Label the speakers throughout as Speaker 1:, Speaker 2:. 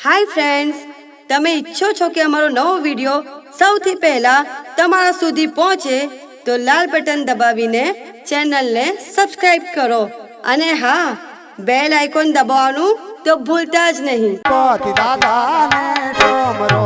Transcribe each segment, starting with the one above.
Speaker 1: Hi friends, તમે ઈચ્છો છો કે અમારો નવો વિડિયો સૌથી પહેલા તમારા સુધી પહોંચે તો લાલ બટન દબાવીને ચેનલને સબસ્ક્રાઇબ કરો અને હા, બેલ આઇકોન દબાવવાનું તો ભૂલતા જ નહીં.
Speaker 2: પતિ દાદાને ડમરો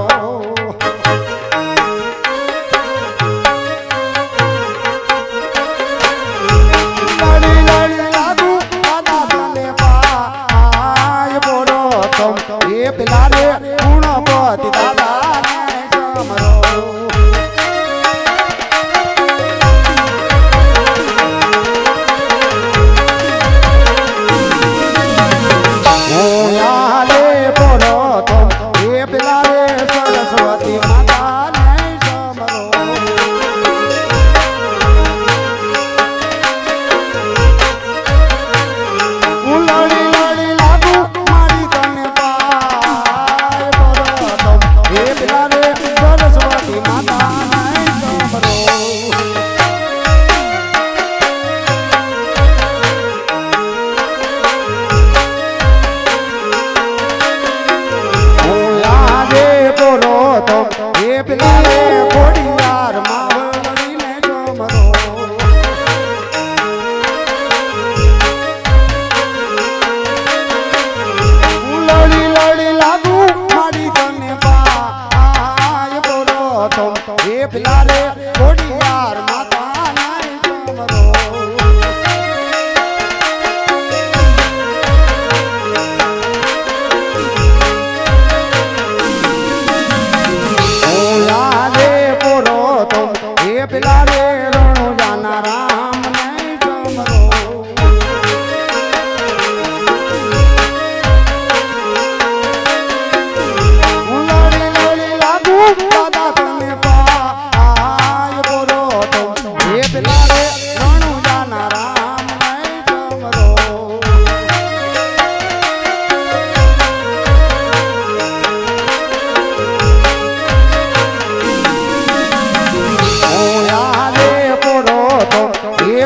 Speaker 2: પેલા રે ગુણપતિ દાદાને ડમરો सरस्वती माता ने डमरो लड़ी लड़ी लागू मारी तने पाय परतम हे पिला रे सरस्वती माता ने डमरो પેલા રે ઘોડિયાર માવડીને ડમરો લડી લડી લાગુ મારી તને પાય પરતમ હે પેલા રે ઘોડિયાર માતાના ડમરો પેલા રે રણો જાના રામ ને ડમરો લડી લડી લાગુ દાદા તને પાય પરતમ હે પેલા રે રણો જાના રામ ને ડમરો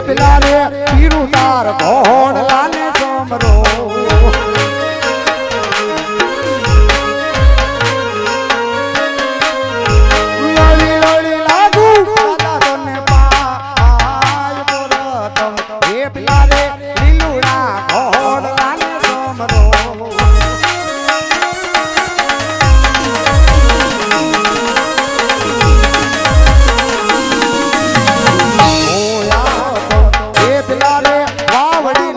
Speaker 2: પેલા રે પીરું તાર ઘોડલા ને ડમરો લડી લડી લાગુ દાદા તને પાય પરતમ હે પેલા રે લીલુડા ઘોડલા ને ડમરો પેલા રે વાવડી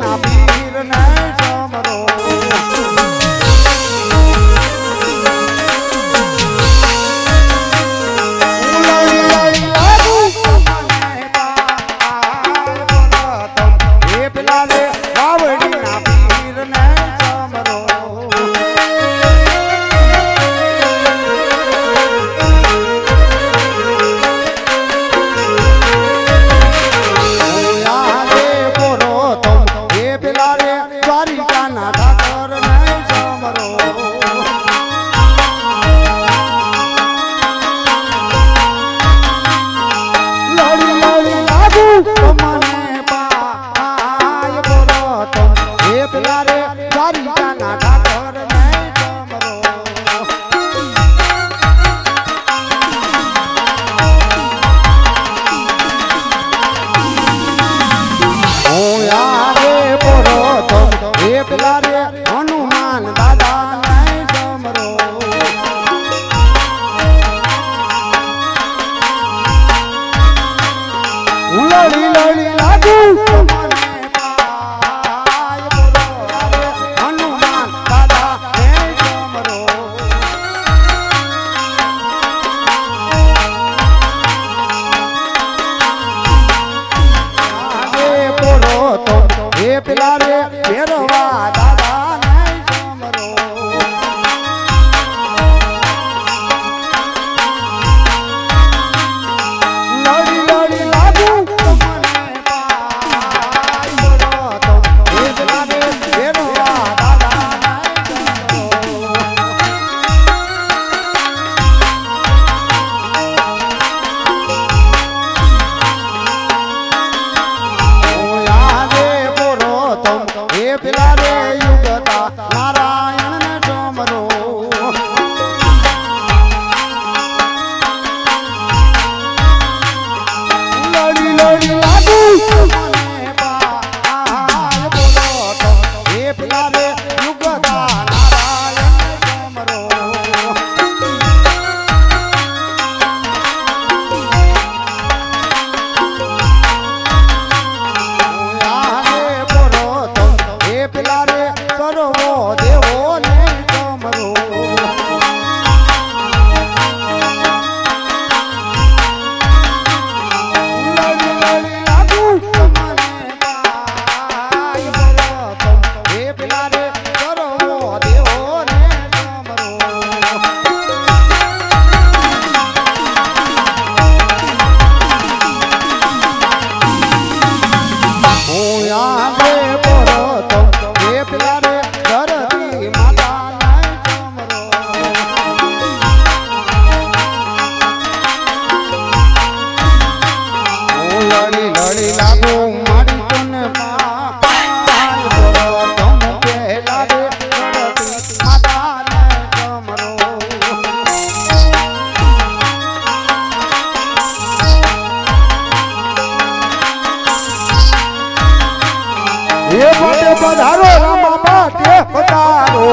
Speaker 2: પધારો રામા પાટે પધારો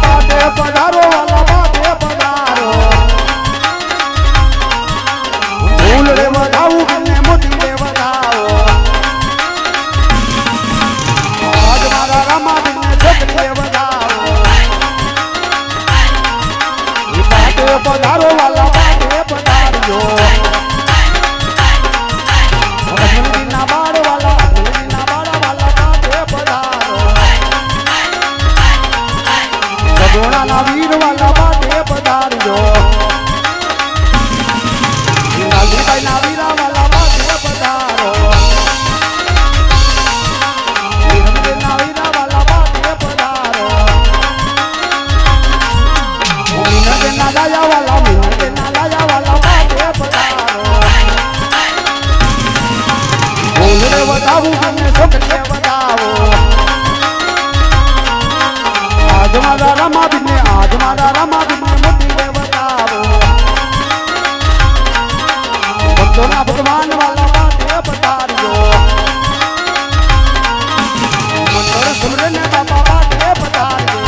Speaker 2: પાટે પધારો વાલા પાટે પધારો ફૂલ રે વધાવું અને મોતી રે વધાવો આજ મારા રામા બિને છોકરી રે વધાવો પાટે પધારો વાલા પાટે પધારજો મંદિરના બાળ વાલા પાટે પધારો સગોણાના વીર વાલા પાટે પધારજો લાલજીભાઈના વીરા વાલા પાટે પધારો વીરમદેવના વીરા વાલા પાટે પધારો મીનદેવના લાયા વાલા પાટે પધારો બોલરે વધાવું અને છોકરીએ વધાવો આજ મારા રામા બિને મોતી રે વધાવો ભક્તોના ભગવાન વાલા પાટે પધારજો મંગળ સુમરને બાપા પાટે પધારજો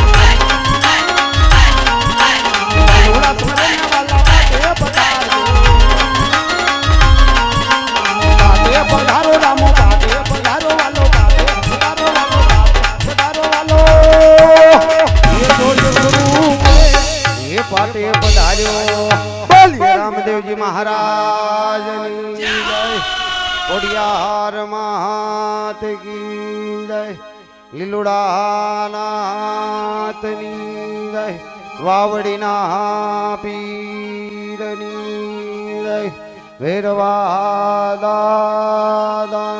Speaker 2: મંગળા સુમરને વાલા પાટે પધારજો પાટે પધારો રામો પાટે પધારો વાલો પાટે પધારો વાલો પધારો વાલો એ જોજ ગુરુ એ પાટે પધાર્યો બોલીએ રામદેવજી મહારાજની જય કોડિયાર માત કી જય લીલુડાનાથની જય વાવડીના પીરની જય ભેરવા દાદાની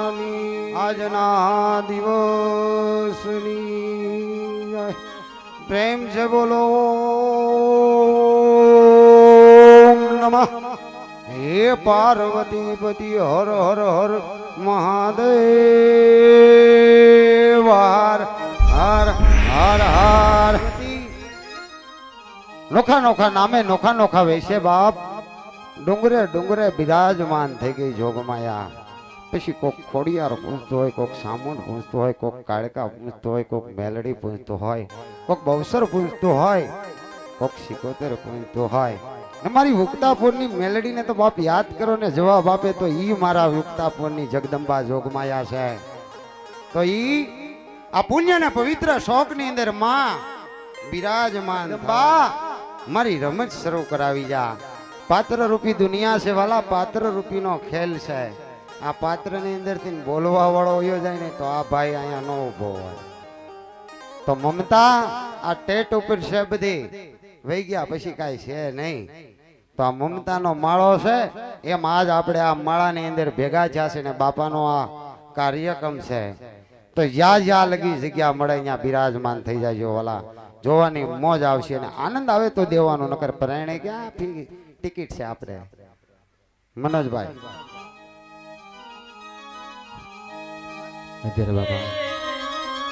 Speaker 2: આજના દિવસની જય પ્રેમ છે બોલો ઓમ નમઃ હે પાર્વતી પતિ હર હર હર મહાદેવ હર હર હર હર નોખા નોખા નામે નોખા નોખા વેશે બાપ ડુંગરે ડુંગરે બિરાજમાન થઈ ગઈ જોગમાયા પછી કોક ખોડિયાર પૂછતો હોય, કોક સામુંડ પૂછતો હોય, કોક કાળકા પૂછતો હોય, કોક મેલડી પૂછતો હોય, કોક બવસર પૂછતો હોય, કોક સિકોતર પૂછતો હોય. મારી ઉક્તાપુરની મેલડીને તો બાપ યાદ કરો ને જવાબ આપે તો ઈ મારા ઉક્તાપુરની જગદંબા જોગમાયા છે. તો ઈ આ પુણ્ય ને પવિત્ર શોક ની અંદર માં બિરાજમાન બા મારી રમત શરૂ કરાવી જા. પાત્ર રૂપી દુનિયા છે વાલા, પાત્ર રૂપી નો ખેલ છે. આ પાત્ર ની અંદર થી બોલવા વાળો વયો જાય ને તો આ ભાઈ અહીંયા નો ઉભો હોય. તો મમતા આ ટેટ ઉપર છે બધી વહી ગયા પછી કાંઈ છે નહીં. તો આ મમતાનો માળો છે એમ આજ આપણે આ માળાની અંદર ભેગા થયા છે ને બાપાનો આ કાર્યક્રમ છે. તો જ્યાં લગી જગ્યા મળે અહીંયા બિરાજમાન થઈ જાય વાલા, જોવાની મોજ આવશે અને આનંદ આવે તો દેવાનું, નકર પરણે ક્યાં ટિકિટ છે આપણે. મનોજભાઈ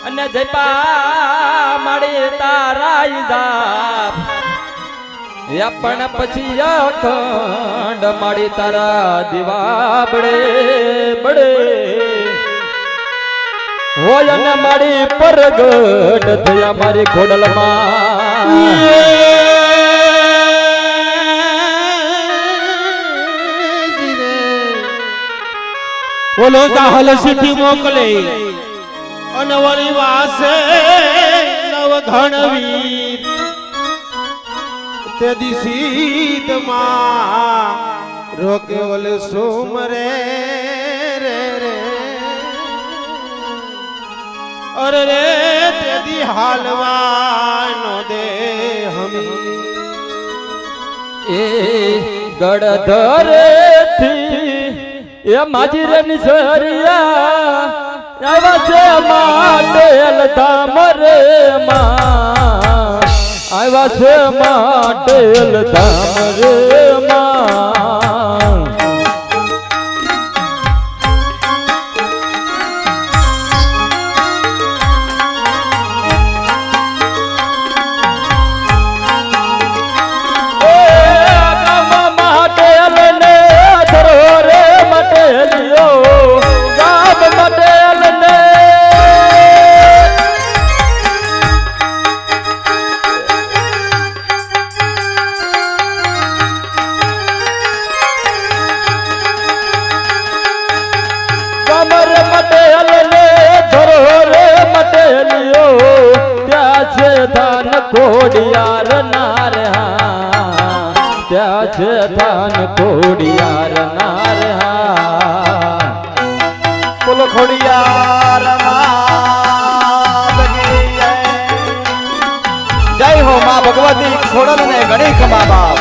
Speaker 3: અને જપા મારી તારા ઈજાપ પણ પછી અખંડ મારી તારા દીવા બડે બડે હોય અને મારી પરગટ થયા મારી ખોડલમાં.
Speaker 4: બોલો સાહલ સિટી મોકલે અનવરી વાસે નવ ઘણવીર તે દિશીત માં રોકે ઓલ સુમરે રે રે અરે રે તે દી હાલવાનો દે હમી
Speaker 3: એ ગડધરે થી એ માજી રે સરિયા આવ્યા છે માટેલ ધામ રે માં, આવ્યા છે માટેલ ધામ રે માં. માટેલ ને ધરો રે મટેલિયો ગામ મટેલ ખોડિયાર નાર હા ત્યાં છે થાન ખોડિયાર નાર હા
Speaker 5: બોલો ખોડિયાર માત કી જય. જય હો માં ભગવતી ખોડલ ને ગણેશ મા બાપ.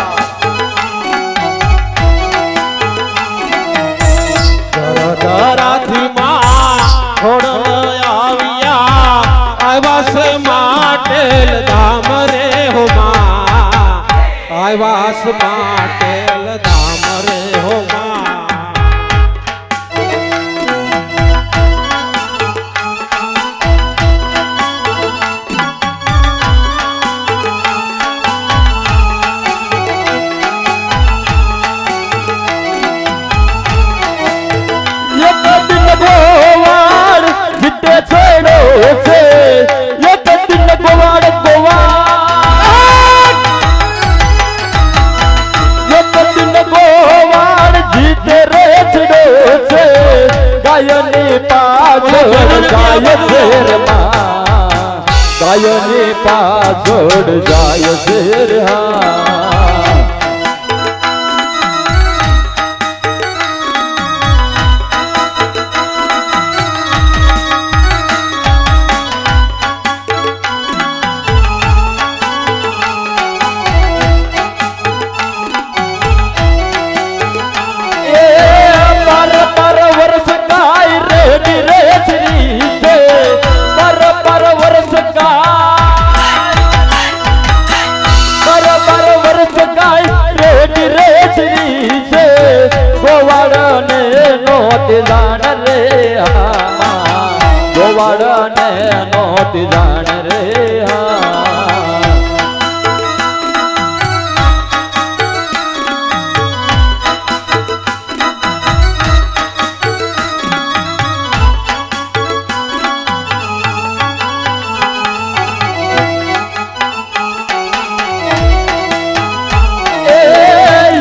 Speaker 4: ધરાથી માં ખોડલ આવ્યા આવ્યા છે માટેલ ધામ રે હો માં આવ્યા છે માટેલ ધામ રે હો માં
Speaker 3: ગોવાડ જીતે છોડો છે એક દિન ગોવાડ ગોવાડ એક દિન ગોવાડ જીતે રે છોડો છે ગાયની પાછળ જાય છે રે માં ગાયની પાછળ જાય છે રે હા જાણ રે ગોવાડ ને નોતી જાણ રે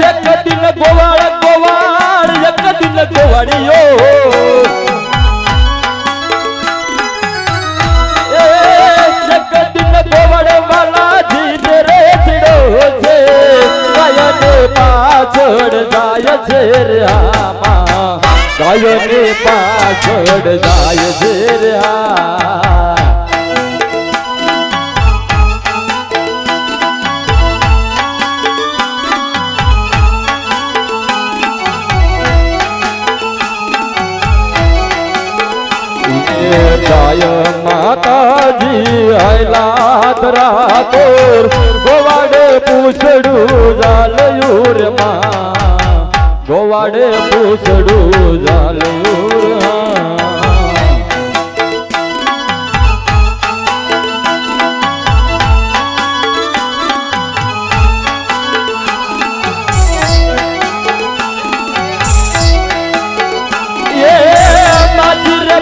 Speaker 3: એક દિન ગોવાડ ગોવાડ એક દિન ગોવાડિયો પાછળ જાય છે રે આમાં ગાયની પાછળ જાય છે રે જાય માતાજી હૈલાત રાતોર ગોવાડે પૂછડું જાલયું રે માં ગોવાડે પૂછડું જાલયું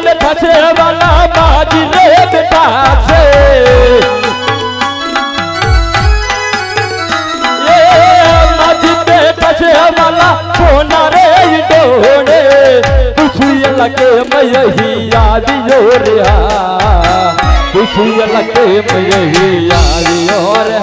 Speaker 3: બેઠા છે વાલા બાજી રે બેઠા છે માજી બેઠા છે વાલા સોના રે ડોડે પૂછું લગે મયહી યાદિયો રે પૂછું લગે મયહી યાદિયો રે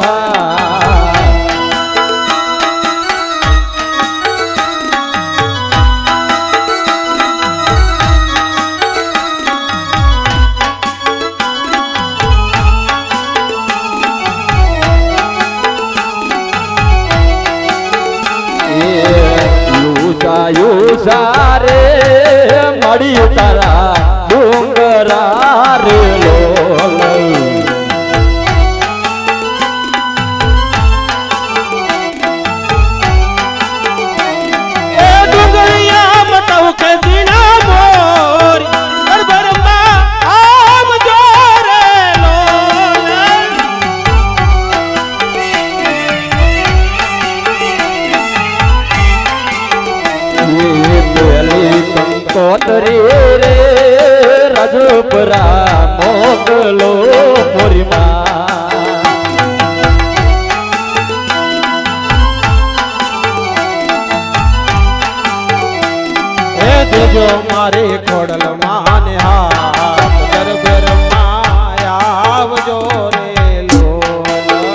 Speaker 3: સારે મળી તારા ડુંગરા રે લોલ
Speaker 4: એ ડુંગરિયા મતવ કે દીના મોર બરબરમાં આમ જોરે
Speaker 3: કોતરી રે રાજપરા મોગલો મોરીમાં
Speaker 4: એ દેજો મારે ખોડલ માને હાથ દરબારમાં આવજો રે લોલ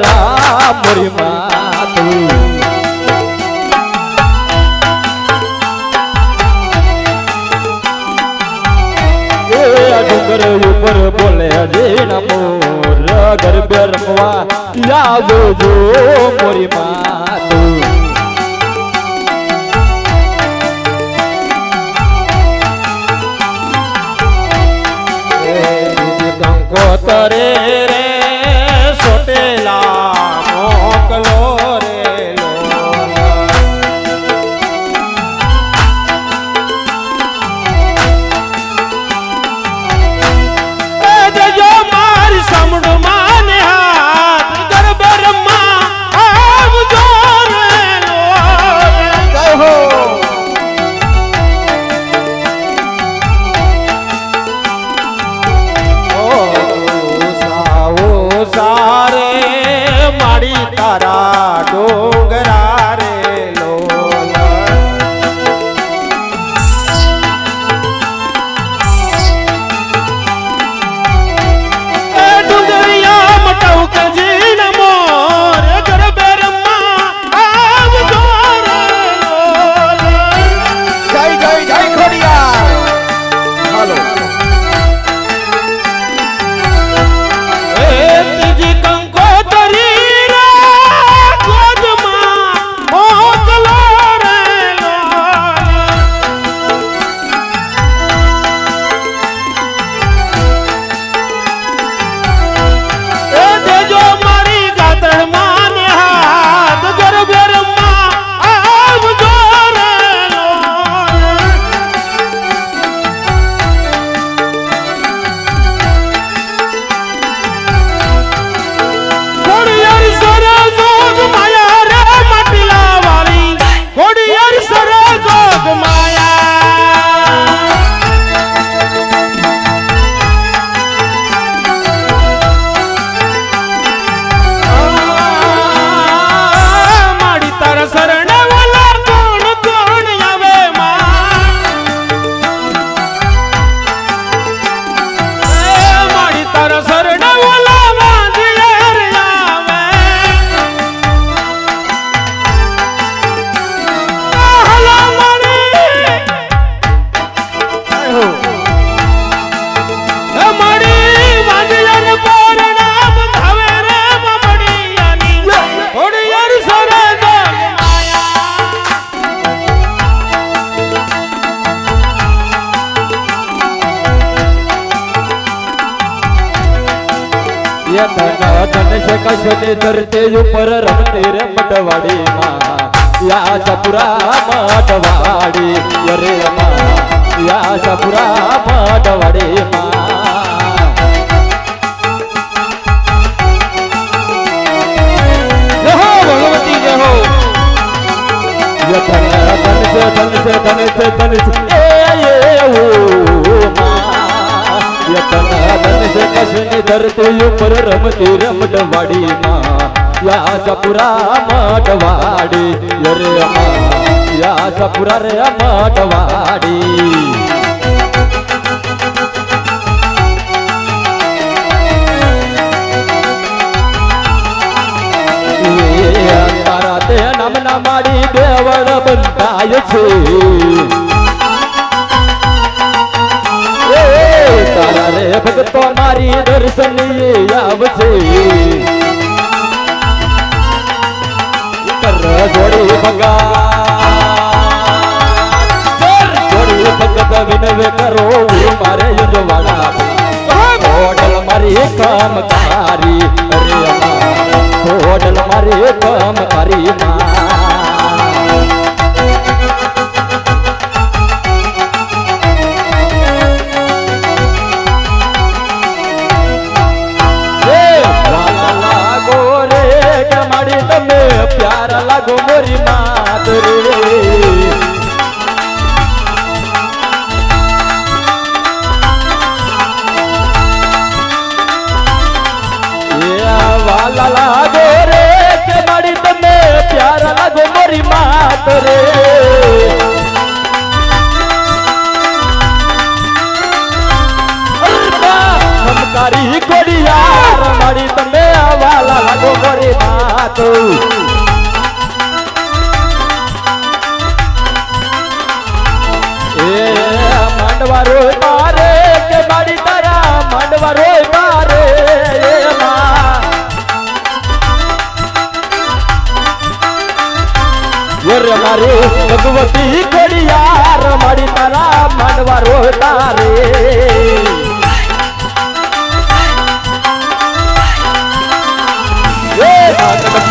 Speaker 3: વેલા મોરી માતું ડુંગર ઉપર બોલે હજી મોર ગરબે રમવા યાદો જો મોરી માતું કંકોતરે રે સોટેલા મોકલો રે જજો મારી સમડ માને હાથ ગરબે રમવા આવજો રે
Speaker 5: જય હો
Speaker 3: સારે માડી તારા ડોંગરા રે ડુંગરિયા મટાવ કજીન મોર ગરબે રમવા આવજો રે
Speaker 5: જય જય જય ખોડિયાર હાલો
Speaker 3: તીજી કંકોતરી રે ગોદમાં મોકલો રે એ દેજો મારી ગાતણ માને હાથ ગરબે રમવા આવજો રે ઘોડિયાર સરે જોગ માયા રે માટલા વાળી ઘોડિયાર સરે જોગ માયા માડી તારા શરણે વાલા કોણ કોણ આવે માડી તારા શરણે વાલા વાંધિયાર આવે હલા માડી માડી વાંધિયાર પર નામ ભાવે રે મમડિયાની ઘોડિયાર સરે જોગ ધન છે કશની ધરતી ઉપર રમતી રે મટવાડી માં યા સપુરા મટવાડી રે માં યા સપુરા મટવાડી માં જય હો ભગવતી જય હો ધન છે કશની ધરતી ઉપર રમતી રમટવાડી માં યા સપુરા મટવાડી રે માં યા સપુરા રે મટવાડી તારા તે નામના માડી બેવડ બંધાય છે તારા રે ભગતો મારી દર્શન આવશે કર જોડી જોડી ભગત વિનવે કરો મારે યજવાડા હોટલ મારી કામ તારી અરે હોટલ મારી કામ તારી પ્યારા લાગો મોરી માત રે વાલા લાગો રે કે માડી તમે પ્યારા લાગો મોરી માત રે નમકારી કોડિયાર માડી તમે વાલા લાગો મોરી
Speaker 4: વાત એ માંડવા રોય મારે કે મારી તારા માંડવા રોય મારે રે મારી ભગવતી ખોડિયાર મારી તારા માંડવા રોય તારે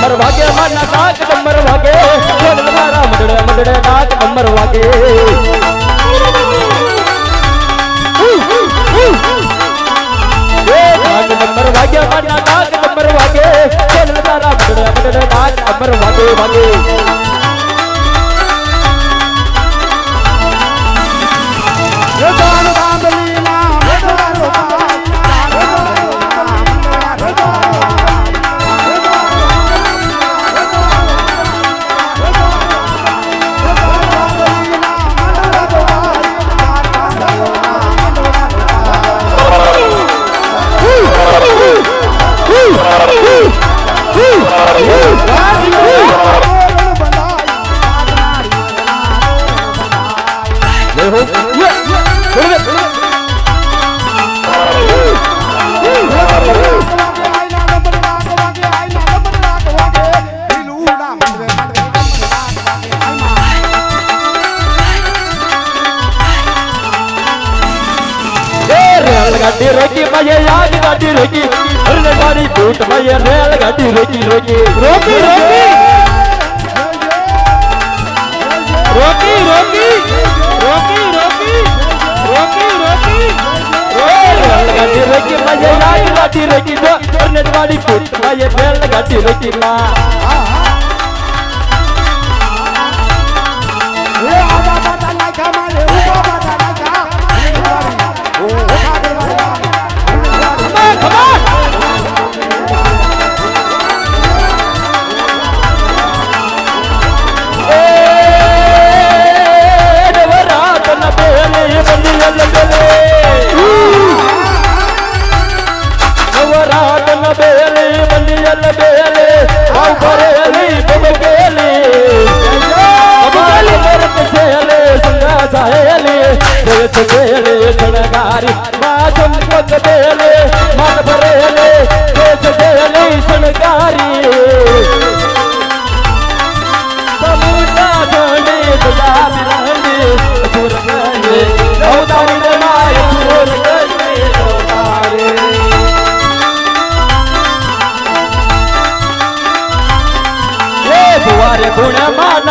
Speaker 4: નંબર વાગે માના નાક નંબર વાગે મારા મડડે મડડે નાક નંબર વાગે નાક નંબર વાગે માના નાક નંબર વાગે તારા મડડે મડડે નાક નંબર વાગે વાગે गाड़ी रोकी मैं याद गाड़ी रोकी अरे गाड़ी टूट मैं रेल गाड़ी रोकी रोकी रोकी रोकी रोकी रोकी रोकी रोकी रोकी रेल गाड़ी रोकी मैं याद गाड़ी रोकी अरे गाड़ी टूट मैं रेल गाड़ी रोकी ना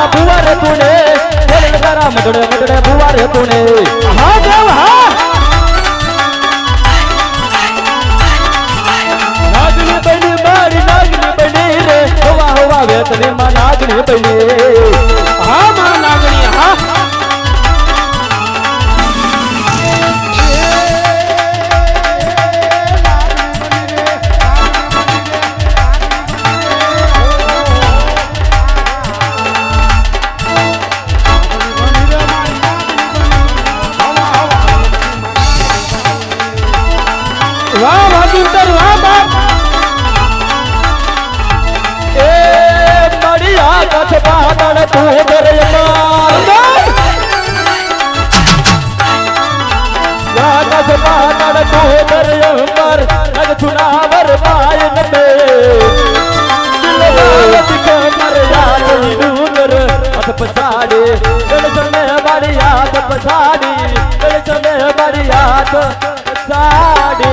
Speaker 4: बुवारे तूने मगड़े मगड़े बुवारे तूने हाँ देव हाँ नागनी बनी मारी नागनी बनी रे हुआ हुआ वेतनी माँ नागनी बनी हाँ माँ नागनी हाँ वाह भागिंदर वाह बाप ए बढ़िया कथ पादन तू करे मार या कथ पादन तू करे मार नग चुनावर पायन पे दिलवावत के मर याद डूंगर अथ पछाड़ी गण समय वाली याद पछाड़ी गण समय वाली याद साड़ी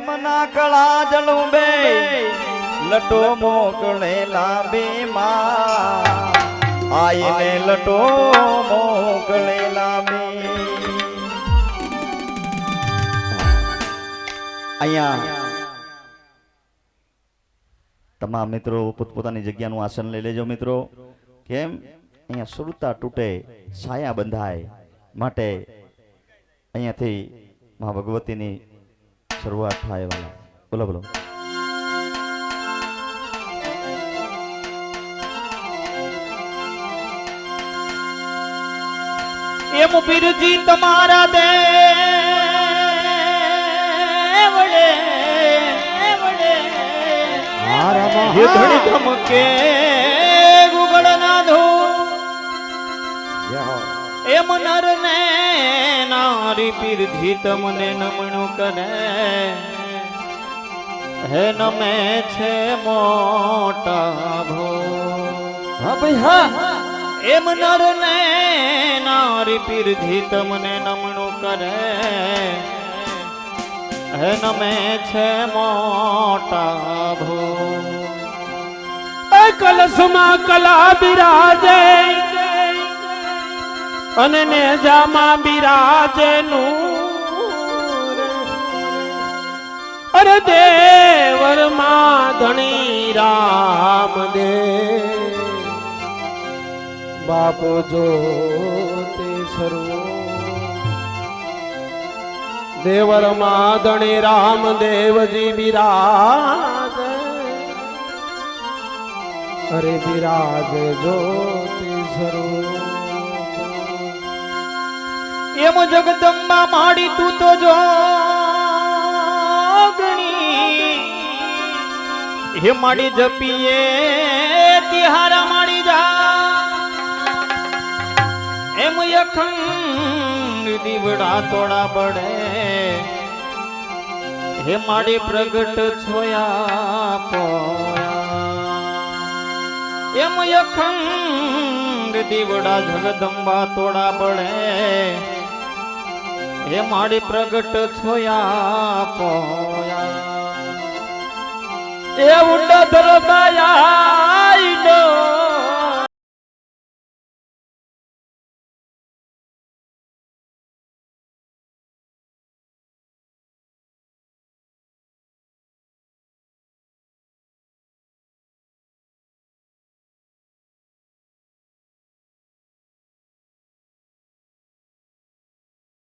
Speaker 5: મના કળા જલુંબે લટો મોકળે લાંબી માં આઈને લટો મોકળે લાંબી અહીંયા તમામ મિત્રો પોતપોતાની જગ્યાનું આસન લઈ લેજો મિત્રો કેમ અહીંયા શ્રુતા તૂટે છાયા બંધાય માટે અહીંયાથી મા ભગવતીની શરૂઆત થાય વાલા બોલો બોલો
Speaker 3: એમ પીરજી તમારા દેવડે
Speaker 2: હા રામા
Speaker 3: હે ધણી ધમકે ગુગળ ના ધો
Speaker 2: જય હો
Speaker 3: એમ નર ને નારી પીરજી તમને નમણું કરે હે નમે છે મોટા ભો
Speaker 4: હા ભાઈ હા
Speaker 3: એમ નર ને નારી પીરજી તમને નમણું કરે હે નમે છે મોટા ભો
Speaker 4: કલશમાં કલા બિરાજે અને નેજામાં બિરાજે નૂર અરે દેવર માં ધણી રામ દે બાપો જો તે સર્વો દેવર માં ધણી રામ દેવજી બિરાજ અરે બિરાજ જો તે સર્વો
Speaker 3: એમ જગદંબા માડી તું તો જોગણી હે માડી જપીએ તિહારા માડી જા એમ અખંડ દીવડા તોડા બળે હે માડી પ્રગટ છોયા પોયા એમ અખંડ દીવડા જગદંબા તોડા બળે હે માડી પ્રગટ છોયા પોયા
Speaker 4: એ ઉડો ધરો દયા